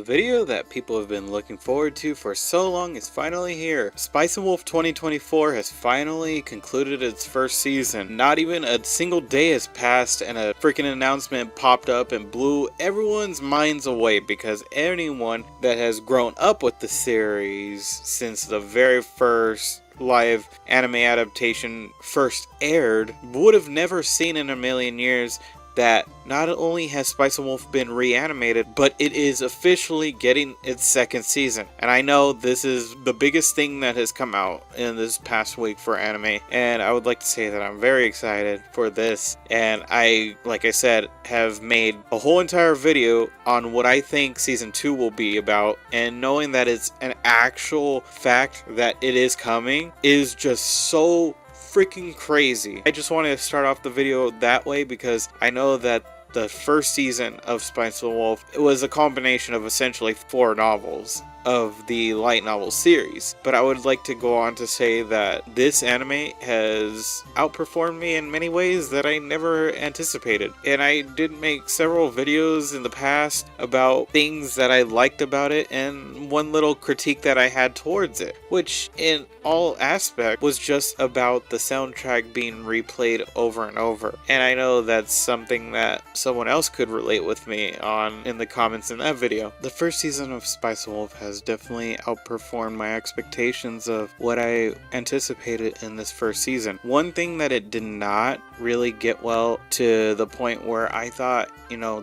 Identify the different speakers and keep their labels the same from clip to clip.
Speaker 1: video that people have been looking forward to for so long is finally here. Spice and Wolf 2024 has finally concluded its first season. Not even a single day has passed and a freaking announcement popped up and blew everyone's minds away, because anyone that has grown up with the series since the very first live anime adaptation first aired would have never seen in a million years that not only has Spice and Wolf been reanimated, but it is officially getting its second season. And I know this is the biggest thing that has come out in this past week for anime, and I would like to say that I'm very excited for this. And I, like I said, have made a whole entire video on what I think season 2 will be about, and knowing that it's an actual fact that it is coming is just so freaking crazy. I just want to start off the video that way because I know that the first season of Spice and Wolf, it was a combination of essentially 4 novels of the light novel series, but I would like to go on to say that this anime has outperformed me in many ways that I never anticipated. And I did make several videos in the past about things that I liked about it and one little critique that I had towards it, which in all aspect was just about the soundtrack being replayed over and over. And I know that's something that someone else could relate with me on in the comments in that video. The first season of Spice and Wolf has definitely outperformed my expectations of what I anticipated in this first season. One thing that it did not really get well to the point where I thought,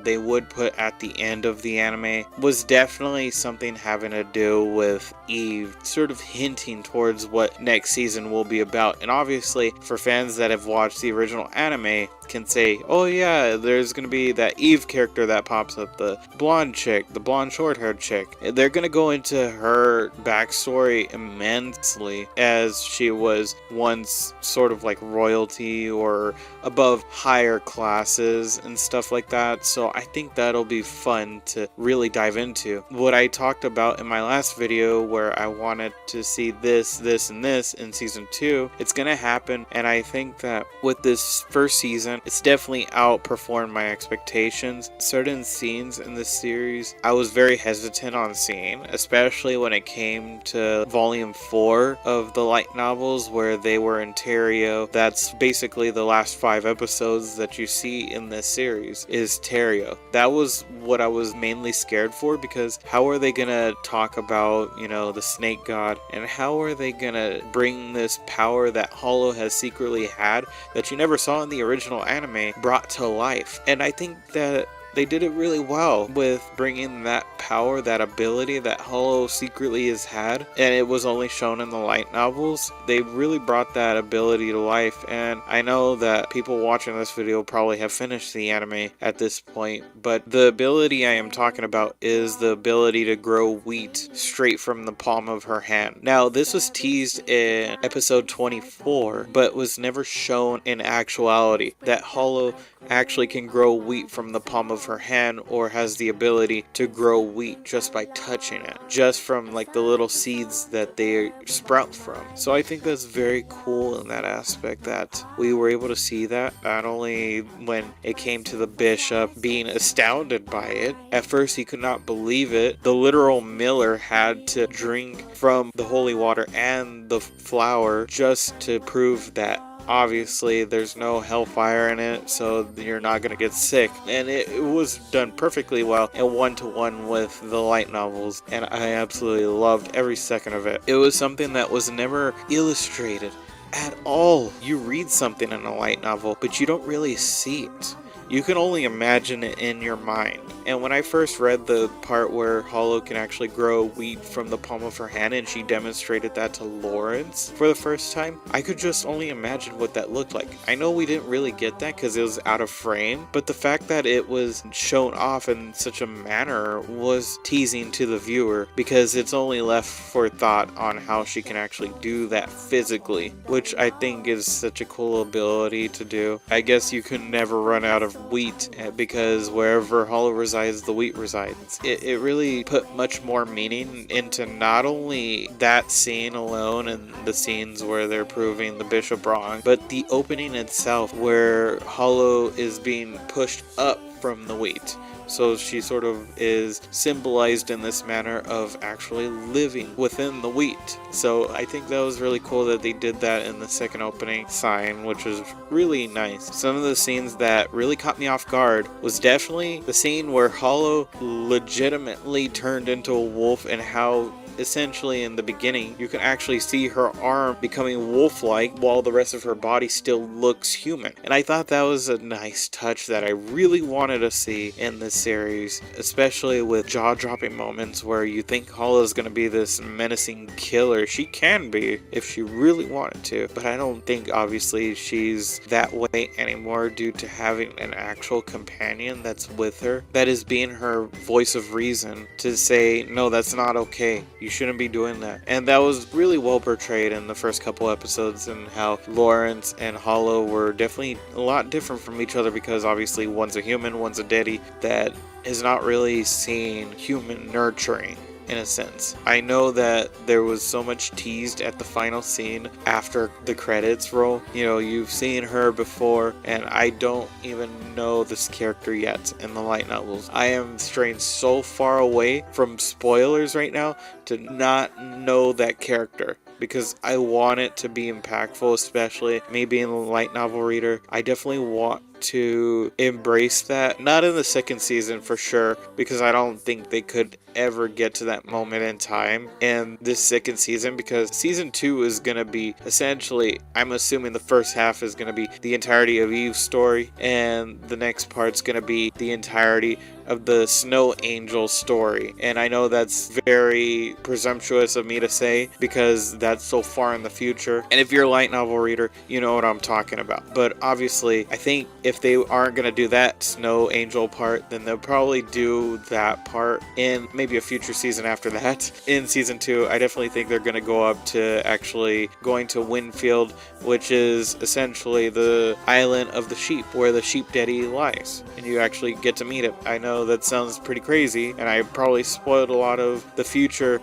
Speaker 1: they would put at the end of the anime was definitely something having to do with Eve sort of hinting towards what next season will be about. And obviously for fans that have watched the original anime can say, oh yeah, there's gonna be that Eve character that pops up, the blonde chick, the blonde short-haired chick. They're gonna go into her backstory immensely, as she was once sort of like royalty or above higher classes and stuff like that. So I think that'll be fun to really dive into. What I talked about in my last video where I wanted to see this, and this in season 2, it's gonna happen. And I think that with this first season, it's definitely outperformed my expectations. Certain scenes in this series I was very hesitant on seeing, especially when it came to volume 4 of the light novels where they were in Terrio. That's basically the last 5 episodes that you see in this series is Terrio. That was what I was mainly scared for, because how are they gonna talk about, the snake god, and how are they gonna bring this power that Hollow has secretly had that you never saw in the original anime brought to life. And I think that they did it really well with bringing that power, that ability that Hollow secretly has had, and it was only shown in the light novels. They really brought that ability to life, and I know that people watching this video probably have finished the anime at this point, but the ability I am talking about is the ability to grow wheat straight from the palm of her hand. Now, this was teased in episode 24, but was never shown in actuality, that Hollow actually can grow wheat from the palm of her hand, or has the ability to grow wheat just by touching it, just from like the little seeds that they sprout from. So I think that's very cool in that aspect that we were able to see that, not only when it came to the bishop being astounded by it. At first he could not believe it. The literal miller had to drink from the holy water and the flower just to prove that obviously there's no hellfire in it, so you're not gonna get sick. And it was done perfectly well and 1-to-1 with the light novels, and I absolutely loved every second of it. It was something that was never illustrated at all. You read something in a light novel, but you don't really see it. You can only imagine it in your mind. And when I first read the part where Hollow can actually grow wheat from the palm of her hand, and she demonstrated that to Lawrence for the first time, I could just only imagine what that looked like. I know we didn't really get that because it was out of frame, but the fact that it was shown off in such a manner was teasing to the viewer, because it's only left for thought on how she can actually do that physically, which I think is such a cool ability to do. I guess you could never run out of wheat, because wherever Hollow resides, the wheat resides. It really put much more meaning into not only that scene alone and the scenes where they're proving the bishop wrong, but the opening itself where Hollow is being pushed up from the wheat. So she sort of is symbolized in this manner of actually living within the wheat. So I think that was really cool that they did that in the second opening sign, which was really nice. Some of the scenes that really caught me off guard was definitely the scene where Hollow legitimately turned into a wolf, and how essentially in the beginning you can actually see her arm becoming wolf-like while the rest of her body still looks human. And I thought that was a nice touch that I really wanted to see in this series, especially with jaw-dropping moments where you think Hollow's gonna be this menacing killer. She can be if she really wanted to, but I don't think obviously she's that way anymore due to having an actual companion that's with her, that is being her voice of reason to say, no, that's not okay. You shouldn't be doing that. And that was really well portrayed in the first couple episodes, and how Lawrence and Hollow were definitely a lot different from each other, because obviously one's a human, one's a deity that is not really seeing human nurturing. In a sense, I know that there was so much teased at the final scene after the credits roll. You know, you've seen her before, and I don't even know this character yet in the light novels. I am straying so far away from spoilers right now to not know that character, because I want it to be impactful, especially me being a light novel reader. I definitely want to embrace that. Not in the second season for sure, because I don't think they could ever get to that moment in time in this second season, because season 2 is going to be essentially, I'm assuming the first half is going to be the entirety of Eve's story, and the next part's going to be the entirety of the Snow Angel story. And I know that's very presumptuous of me to say, because that's so far in the future, and if you're a light novel reader, you know what I'm talking about. But obviously, I think if they aren't going to do that Snow Angel part, then they'll probably do that part in maybe a future season after that. In season 2, I definitely think they're going to go up to actually going to Winfield, which is essentially the island of the sheep, where the sheep daddy lies, and you actually get to meet him. I know that sounds pretty crazy, and I probably spoiled a lot of the future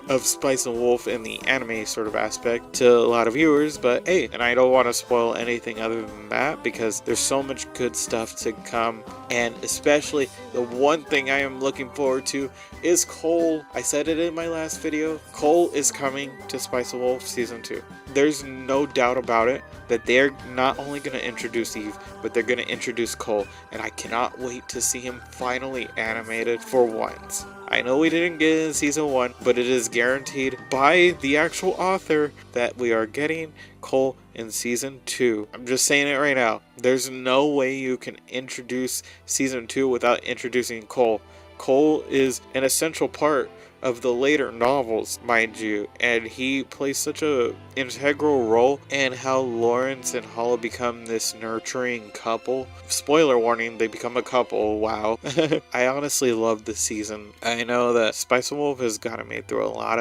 Speaker 1: of Spice and Wolf in the anime sort of aspect to a lot of viewers, but hey, and I don't want to spoil anything other than that, because there's so much good stuff to come. And especially the one thing I am looking forward to is Cole. I said it in my last video, Cole is coming to Spice and Wolf season 2. There's no doubt about it that they're not only going to introduce Eve, but they're going to introduce Cole, and I cannot wait to see him finally animated for once. I know we didn't get it in season 1, but it is guaranteed by the actual author that we are getting Cole in season 2. I'm just saying it right now. There's no way you can introduce season 2 without introducing Cole. Cole is an essential part of the later novels, mind you, and he plays such a integral role in how Lawrence and Hollow become this nurturing couple. Spoiler warning, they become a couple, wow. I honestly love this season. I know that Spice and Wolf has gotten me through a lot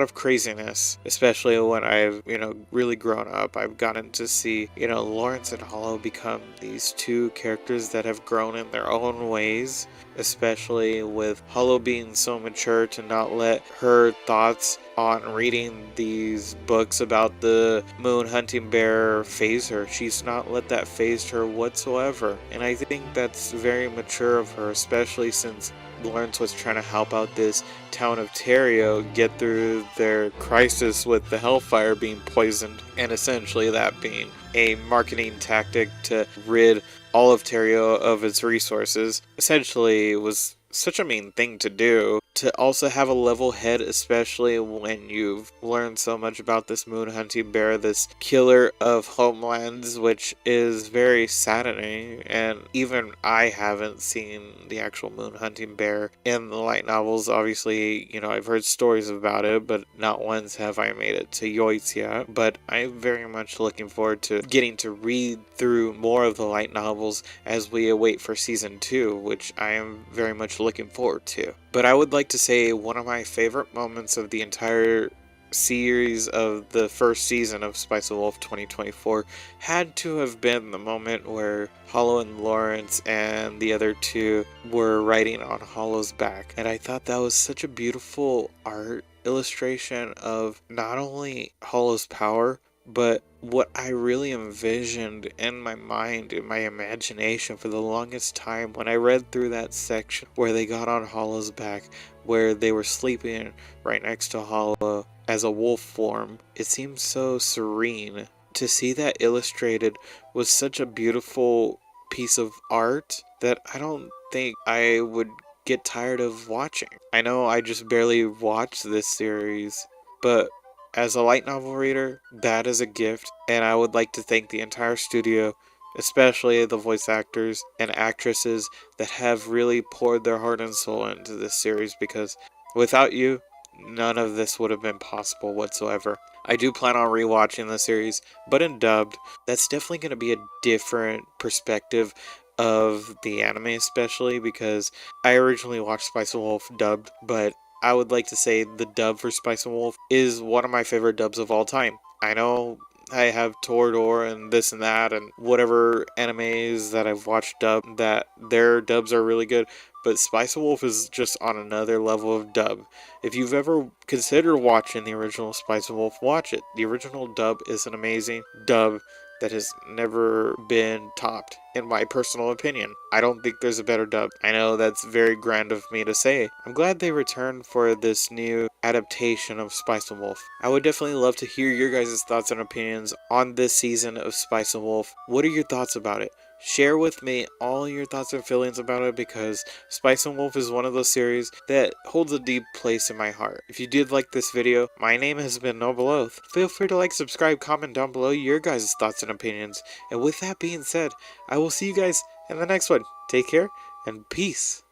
Speaker 1: of craziness, especially when I've, really grown up. I've gotten to see, Lawrence and Hollow become these two characters that have grown in their own ways, especially with Hollow being so mature to not let her thoughts on reading these books about the moon hunting bear phase her. She's not let that phase her whatsoever, and I think that's very mature of her, especially since Lawrence was trying to help out this town of Terrio get through their crisis with the Hellfire being poisoned, and essentially that being a marketing tactic to rid all of Terrio of its resources. Essentially, it was such a mean thing to do. To also have a level head, especially when you've learned so much about this moon hunting bear, this killer of homelands, which is very saddening. And even I haven't seen the actual moon hunting bear in the light novels. Obviously, I've heard stories about it, but not once have I made it to Yoitz yet. But I'm very much looking forward to getting to read through more of the light novels as we await for season 2, which I am very much looking forward to. But I would like to say one of my favorite moments of the entire series of the first season of Spice and Wolf 2024 had to have been the moment where Hollow and Lawrence and the other two were riding on Hollow's back. And I thought that was such a beautiful art illustration of not only Hollow's power, but what I really envisioned in my mind, in my imagination for the longest time when I read through that section where they got on Hollow's back, where they were sleeping right next to Hollow as a wolf form. It seemed so serene. To see that illustrated was such a beautiful piece of art that I don't think I would get tired of watching. I know I just barely watched this series, but as a light novel reader, that is a gift, and I would like to thank the entire studio, especially the voice actors and actresses that have really poured their heart and soul into this series, because without you, none of this would have been possible whatsoever. I do plan on rewatching the series, but in dubbed. That's definitely going to be a different perspective of the anime, especially because I originally watched Spice and Wolf dubbed, but I would like to say the dub for Spice and Wolf is one of my favorite dubs of all time. I know I have Toradora and this and that and whatever animes that I've watched dub that their dubs are really good, but Spice and Wolf is just on another level of dub. If you've ever considered watching the original Spice and Wolf, watch it. The original dub is an amazing dub that has never been topped, in my personal opinion. I don't think there's a better dub. I know that's very grand of me to say. I'm glad they returned for this new adaptation of Spice and Wolf. I would definitely love to hear your guys' thoughts and opinions on this season of Spice and Wolf. What are your thoughts about it? Share with me all your thoughts and feelings about it, because Spice and Wolf is one of those series that holds a deep place in my heart. If you did like this video, my name has been Noble Oath. Feel free to like, subscribe, comment down below your guys' thoughts and opinions. And with that being said, I will see you guys in the next one. Take care and peace.